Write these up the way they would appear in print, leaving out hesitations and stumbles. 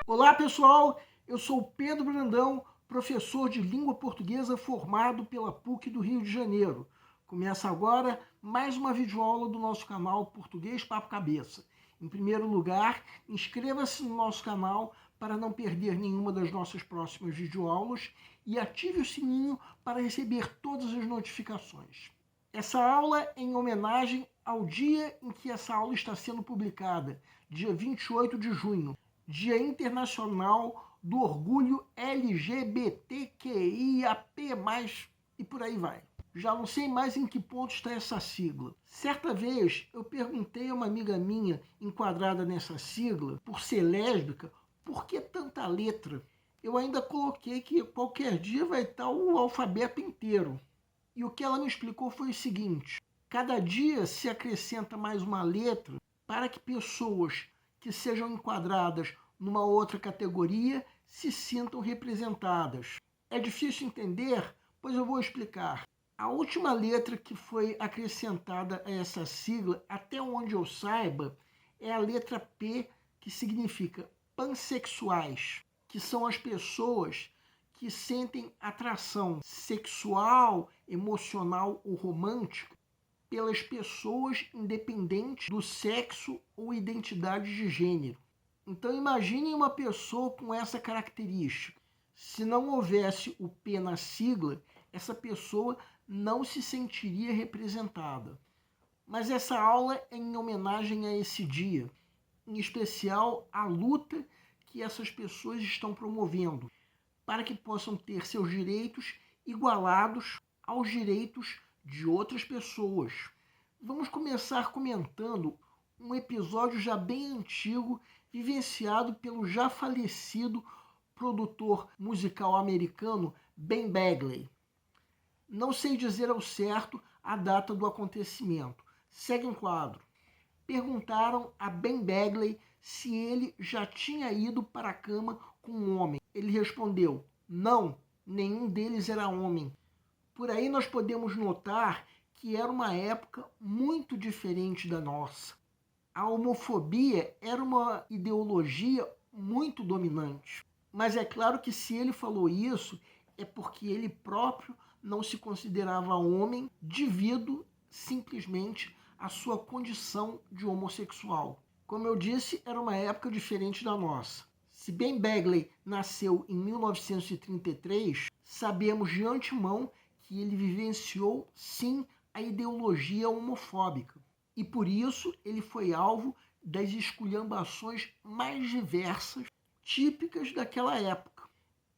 Olá pessoal, eu sou Pedro Brandão, professor de língua portuguesa formado pela PUC do Rio de Janeiro. Começa agora mais uma videoaula do nosso canal Português Papo Cabeça. Em primeiro lugar, inscreva-se no nosso canal para não perder nenhuma das nossas próximas videoaulas e ative o sininho para receber todas as notificações. Essa aula é em homenagem ao dia em que essa aula está sendo publicada, dia 28 de junho, Dia Internacional do Orgulho LGBTQIAP+, e por aí vai. Já não sei mais em que ponto está essa sigla. Certa vez eu perguntei a uma amiga minha, enquadrada nessa sigla, por ser lésbica, por que tanta letra? Eu ainda coloquei que qualquer dia vai estar o alfabeto inteiro. E o que ela me explicou foi o seguinte: cada dia se acrescenta mais uma letra para que pessoas que sejam enquadradas numa outra categoria se sintam representadas. É difícil entender? Pois eu vou explicar. A última letra que foi acrescentada a essa sigla, até onde eu saiba, é a letra P, que significa pansexuais, que são as pessoas que sentem atração sexual, emocional ou romântica pelas pessoas independente do sexo ou identidade de gênero. Então imagine uma pessoa com essa característica. Se não houvesse o P na sigla, essa pessoa não se sentiria representada. Mas essa aula é em homenagem a esse dia, em especial à luta que essas pessoas estão promovendo, para que possam ter seus direitos igualados aos direitos de outras pessoas. Vamos começar comentando um episódio já bem antigo, vivenciado pelo já falecido produtor musical americano Ben Bagley. Não sei dizer ao certo a data do acontecimento. Segue um quadro. Perguntaram a Ben Bagley se ele já tinha ido para a cama com um homem. Ele respondeu: não, nenhum deles era homem. Por aí nós podemos notar que era uma época muito diferente da nossa. A homofobia era uma ideologia muito dominante. Mas é claro que se ele falou isso, é porque ele próprio não se considerava homem devido simplesmente à sua condição de homossexual. Como eu disse, era uma época diferente da nossa. Se Ben Bagley nasceu em 1933, sabemos de antemão que ele vivenciou, sim, a ideologia homofóbica. E por isso ele foi alvo das esculhambações mais diversas, típicas daquela época.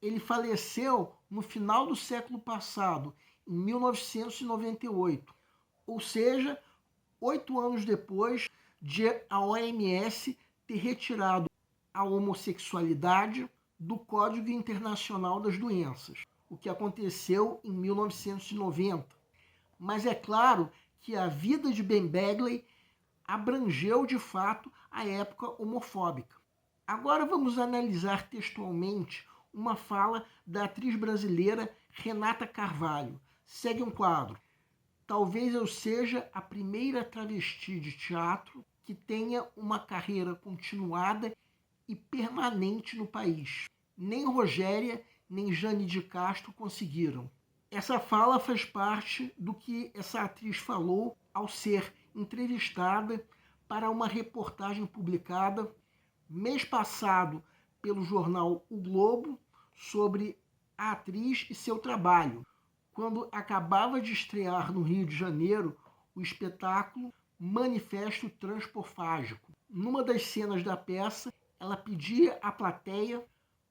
Ele faleceu no final do século passado, em 1998, ou seja, 8 anos depois de a OMS ter retirado a homossexualidade do Código Internacional das Doenças, o que aconteceu em 1990. Mas é claro que a vida de Ben Bagley abrangeu de fato a época homofóbica. Agora vamos analisar textualmente uma fala da atriz brasileira Renata Carvalho. Segue um quadro. Talvez eu seja a primeira travesti de teatro que tenha uma carreira continuada e permanente no país. Nem Rogéria, nem Jane de Castro conseguiram. Essa fala faz parte do que essa atriz falou ao ser entrevistada para uma reportagem publicada mês passado pelo jornal O Globo sobre a atriz e seu trabalho, quando acabava de estrear no Rio de Janeiro o espetáculo Manifesto Transpofágico. Numa das cenas da peça, ela pedia à plateia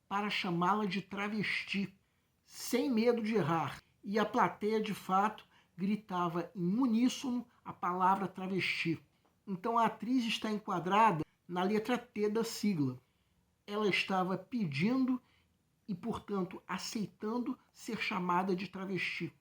para chamá-la de travesti, sem medo de errar. E a plateia, de fato, gritava em uníssono a palavra travesti. Então a atriz está enquadrada na letra T da sigla. Ela estava pedindo e, portanto, aceitando ser chamada de travesti.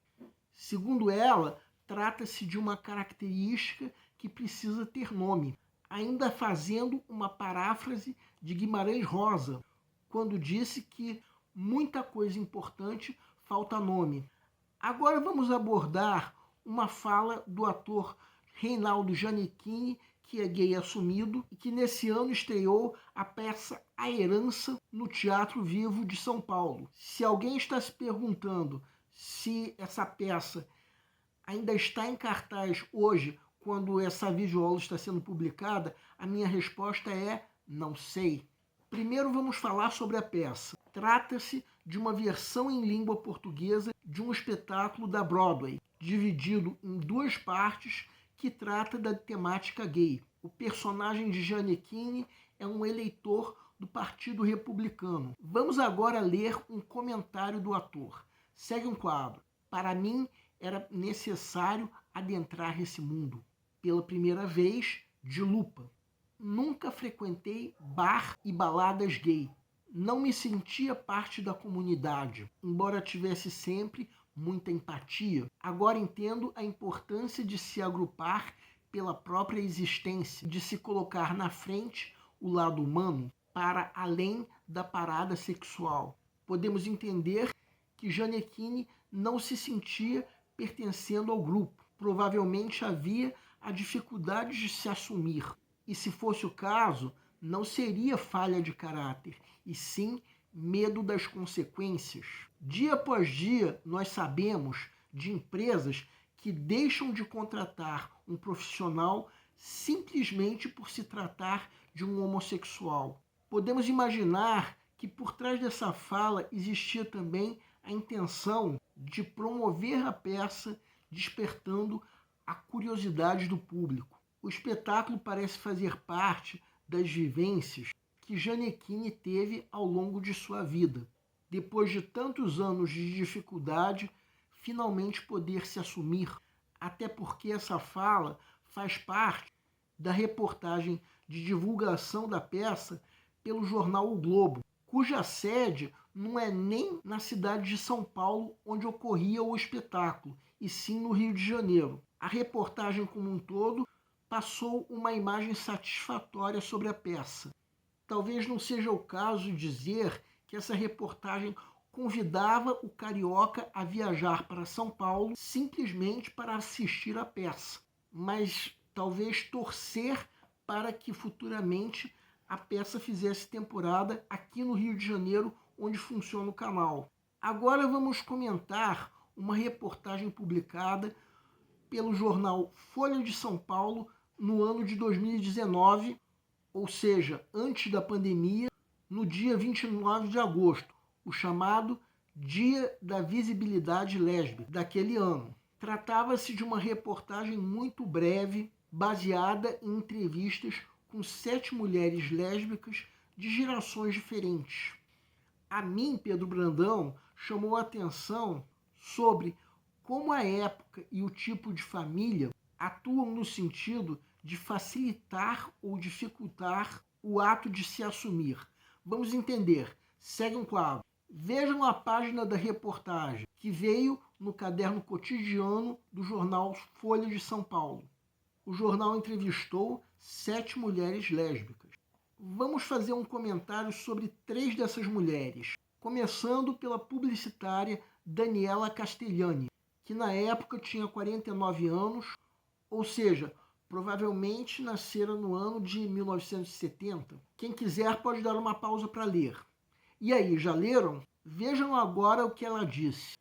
Segundo ela, trata-se de uma característica que precisa ter nome, ainda fazendo uma paráfrase de Guimarães Rosa, quando disse que muita coisa importante falta nome. Agora vamos abordar uma fala do ator Reinaldo Gianecchini, que é gay assumido e que nesse ano estreou a peça A Herança no Teatro Vivo de São Paulo. Se alguém está se perguntando se essa peça ainda está em cartaz hoje, quando essa videoaula está sendo publicada, a minha resposta é não sei. Primeiro vamos falar sobre a peça. Trata-se de uma versão em língua portuguesa de um espetáculo da Broadway, dividido em duas partes, que trata da temática gay. O personagem de Gianecchini é um eleitor do Partido Republicano. Vamos agora ler um comentário do ator. Segue um quadro. Para mim, era necessário adentrar esse mundo. Pela primeira vez, de lupa. Nunca frequentei bar e baladas gay. Não me sentia parte da comunidade, embora tivesse sempre muita empatia. Agora entendo a importância de se agrupar pela própria existência, de se colocar na frente o lado humano para além da parada sexual. Podemos entender que Gianecchini não se sentia pertencendo ao grupo. Provavelmente havia a dificuldade de se assumir. E se fosse o caso, não seria falha de caráter, e sim medo das consequências. Dia após dia, nós sabemos de empresas que deixam de contratar um profissional simplesmente por se tratar de um homossexual. Podemos imaginar que por trás dessa fala existia também a intenção de promover a peça, despertando a curiosidade do público. O espetáculo parece fazer parte das vivências que Gianecchini teve ao longo de sua vida. Depois de tantos anos de dificuldade, finalmente poder se assumir, até porque essa fala faz parte da reportagem de divulgação da peça pelo jornal O Globo, cuja sede não é nem na cidade de São Paulo, onde ocorria o espetáculo, e sim no Rio de Janeiro. A reportagem como um todo passou uma imagem satisfatória sobre a peça. Talvez não seja o caso dizer que essa reportagem convidava o carioca a viajar para São Paulo simplesmente para assistir à peça, mas talvez torcer para que futuramente a peça fizesse temporada aqui no Rio de Janeiro, onde funciona o canal. Agora vamos comentar uma reportagem publicada pelo jornal Folha de São Paulo no ano de 2019, ou seja, antes da pandemia, no dia 29 de agosto, o chamado Dia da Visibilidade Lésbica daquele ano. Tratava-se de uma reportagem muito breve, baseada em entrevistas com 7 mulheres lésbicas de gerações diferentes. A mim, Pedro Brandão, chamou a atenção sobre como a época e o tipo de família atuam no sentido de facilitar ou dificultar o ato de se assumir. Vamos entender. Segue um quadro. Vejam a página da reportagem, que veio no caderno cotidiano do jornal Folha de São Paulo. O jornal entrevistou 7 mulheres lésbicas. Vamos fazer um comentário sobre 3 dessas mulheres, começando pela publicitária Daniela Castellani, que na época tinha 49 anos, ou seja, provavelmente nascera no ano de 1970. Quem quiser pode dar uma pausa para ler. E aí, já leram? Vejam agora o que ela disse.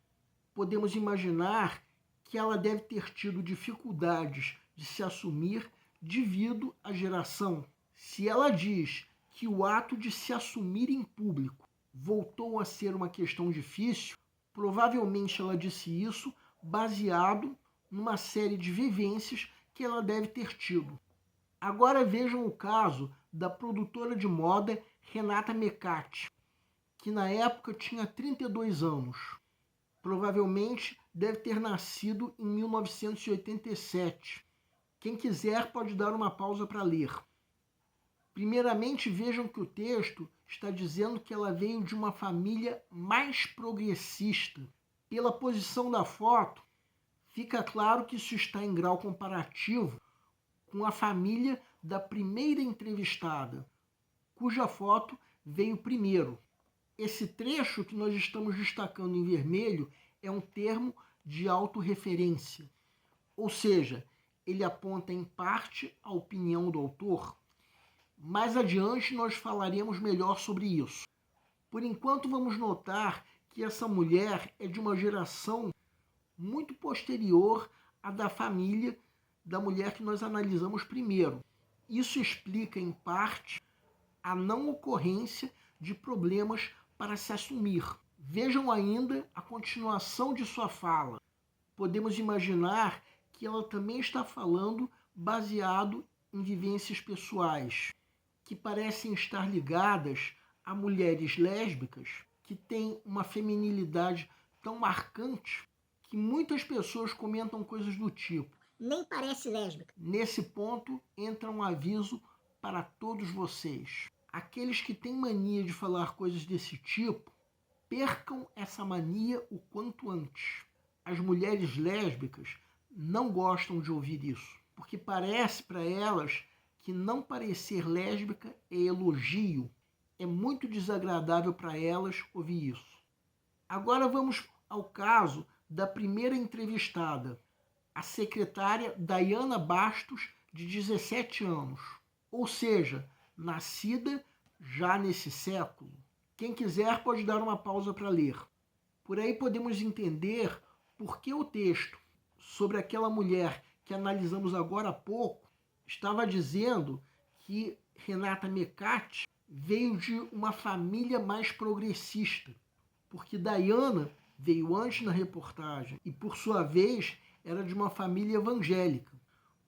Podemos imaginar que ela deve ter tido dificuldades de se assumir devido à geração. Se ela diz que o ato de se assumir em público voltou a ser uma questão difícil, provavelmente ela disse isso baseado numa série de vivências que ela deve ter tido. Agora vejam o caso da produtora de moda Renata Mecati, que na época tinha 32 anos. Provavelmente deve ter nascido em 1987. Quem quiser pode dar uma pausa para ler. Primeiramente, vejam que o texto está dizendo que ela veio de uma família mais progressista. Pela posição da foto, fica claro que isso está em grau comparativo com a família da primeira entrevistada, cuja foto veio primeiro. Esse trecho que nós estamos destacando em vermelho é um termo de autorreferência, ou seja, ele aponta em parte a opinião do autor. Mais adiante nós falaremos melhor sobre isso. Por enquanto vamos notar que essa mulher é de uma geração muito posterior à da família da mulher que nós analisamos primeiro. Isso explica, em parte, a não ocorrência de problemas para se assumir. Vejam ainda a continuação de sua fala. Podemos imaginar que ela também está falando baseado em vivências pessoais, que parecem estar ligadas a mulheres lésbicas que têm uma feminilidade tão marcante que muitas pessoas comentam coisas do tipo: nem parece lésbica. Nesse ponto entra um aviso para todos vocês. Aqueles que têm mania de falar coisas desse tipo, percam essa mania o quanto antes. As mulheres lésbicas não gostam de ouvir isso, porque parece para elas que não parecer lésbica é elogio. É muito desagradável para elas ouvir isso. Agora vamos ao caso da primeira entrevistada, a secretária Dayana Bastos, de 17 anos, ou seja, nascida já nesse século. Quem quiser pode dar uma pausa para ler. Por aí podemos entender por que o texto sobre aquela mulher que analisamos agora há pouco estava dizendo que Renata Mecatti veio de uma família mais progressista, porque Dayana veio antes na reportagem e, por sua vez, era de uma família evangélica.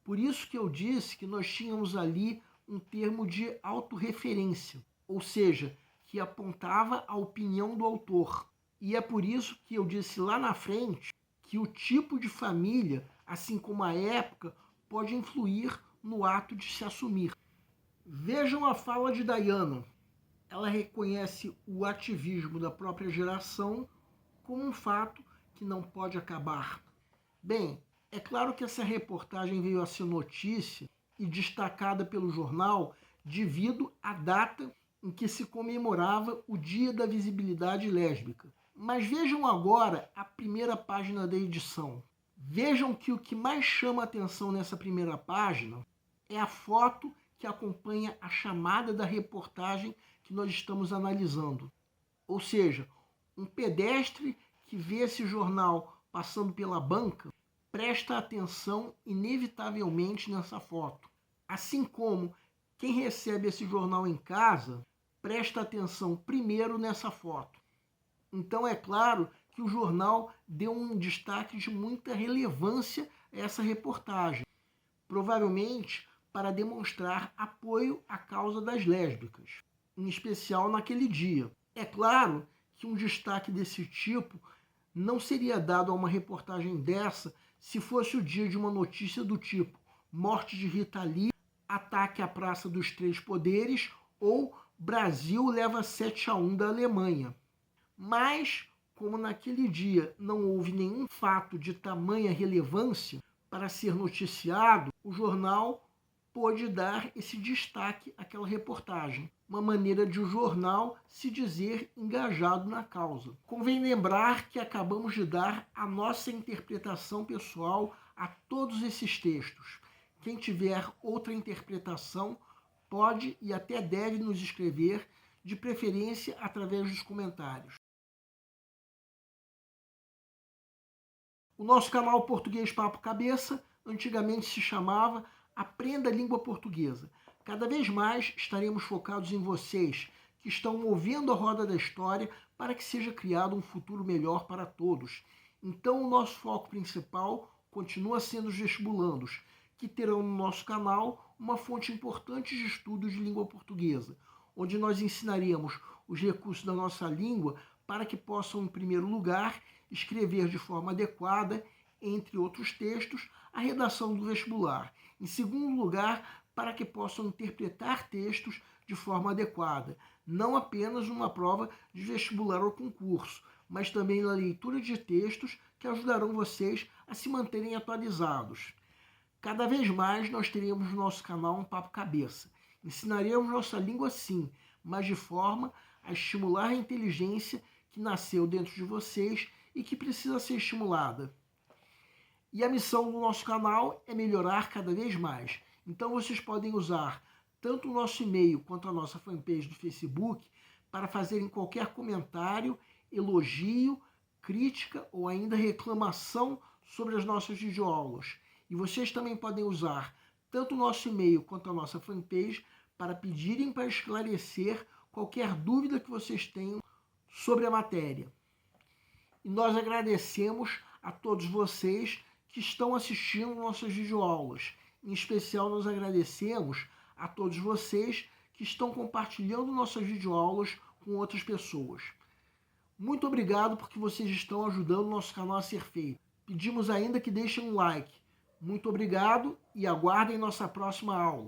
Por isso que eu disse que nós tínhamos ali um termo de autorreferência, ou seja, que apontava a opinião do autor. E é por isso que eu disse lá na frente que o tipo de família, assim como a época, pode influir no ato de se assumir. Vejam a fala de Dayana. Ela reconhece o ativismo da própria geração como um fato que não pode acabar. Bem, é claro que essa reportagem veio a ser notícia e destacada pelo jornal devido à data em que se comemorava o Dia da Visibilidade Lésbica. Mas vejam agora a primeira página da edição. Vejam que o que mais chama a atenção nessa primeira página é a foto que acompanha a chamada da reportagem que nós estamos analisando. Ou seja, um pedestre que vê esse jornal passando pela banca presta atenção inevitavelmente nessa foto. Assim como quem recebe esse jornal em casa presta atenção primeiro nessa foto. Então é claro que o jornal deu um destaque de muita relevância a essa reportagem, provavelmente para demonstrar apoio à causa das lésbicas, em especial naquele dia. É claro que um destaque desse tipo não seria dado a uma reportagem dessa se fosse o dia de uma notícia do tipo morte de Rita Lee, ataque à Praça dos Três Poderes ou Brasil leva 7-1 da Alemanha. Mas, como naquele dia não houve nenhum fato de tamanha relevância para ser noticiado, o jornal pôde dar esse destaque àquela reportagem, uma maneira de o jornal se dizer engajado na causa. Convém lembrar que acabamos de dar a nossa interpretação pessoal a todos esses textos. Quem tiver outra interpretação pode e até deve nos escrever, de preferência através dos comentários. O nosso canal Português Papo Cabeça antigamente se chamava Aprenda a Língua Portuguesa. Cada vez mais estaremos focados em vocês que estão movendo a roda da história para que seja criado um futuro melhor para todos. Então o nosso foco principal continua sendo os vestibulandos, que terão no nosso canal uma fonte importante de estudos de língua portuguesa, onde nós ensinaremos os recursos da nossa língua para que possam, em primeiro lugar, escrever de forma adequada, entre outros textos, a redação do vestibular. Em segundo lugar, para que possam interpretar textos de forma adequada, não apenas numa prova de vestibular ou concurso, mas também na leitura de textos que ajudarão vocês a se manterem atualizados. Cada vez mais nós teremos no nosso canal um Papo Cabeça. Ensinaremos nossa língua sim, mas de forma a estimular a inteligência que nasceu dentro de vocês e que precisa ser estimulada. E a missão do nosso canal é melhorar cada vez mais. Então vocês podem usar tanto o nosso e-mail quanto a nossa fanpage do Facebook para fazerem qualquer comentário, elogio, crítica ou ainda reclamação sobre as nossas videoaulas. E vocês também podem usar tanto o nosso e-mail quanto a nossa fanpage para pedirem para esclarecer qualquer dúvida que vocês tenham sobre a matéria. E nós agradecemos a todos vocês que estão assistindo nossas videoaulas. Em especial, nós agradecemos a todos vocês que estão compartilhando nossas videoaulas com outras pessoas. Muito obrigado porque vocês estão ajudando o nosso canal a ser feito. Pedimos ainda que deixem um like. Muito obrigado e aguardem nossa próxima aula.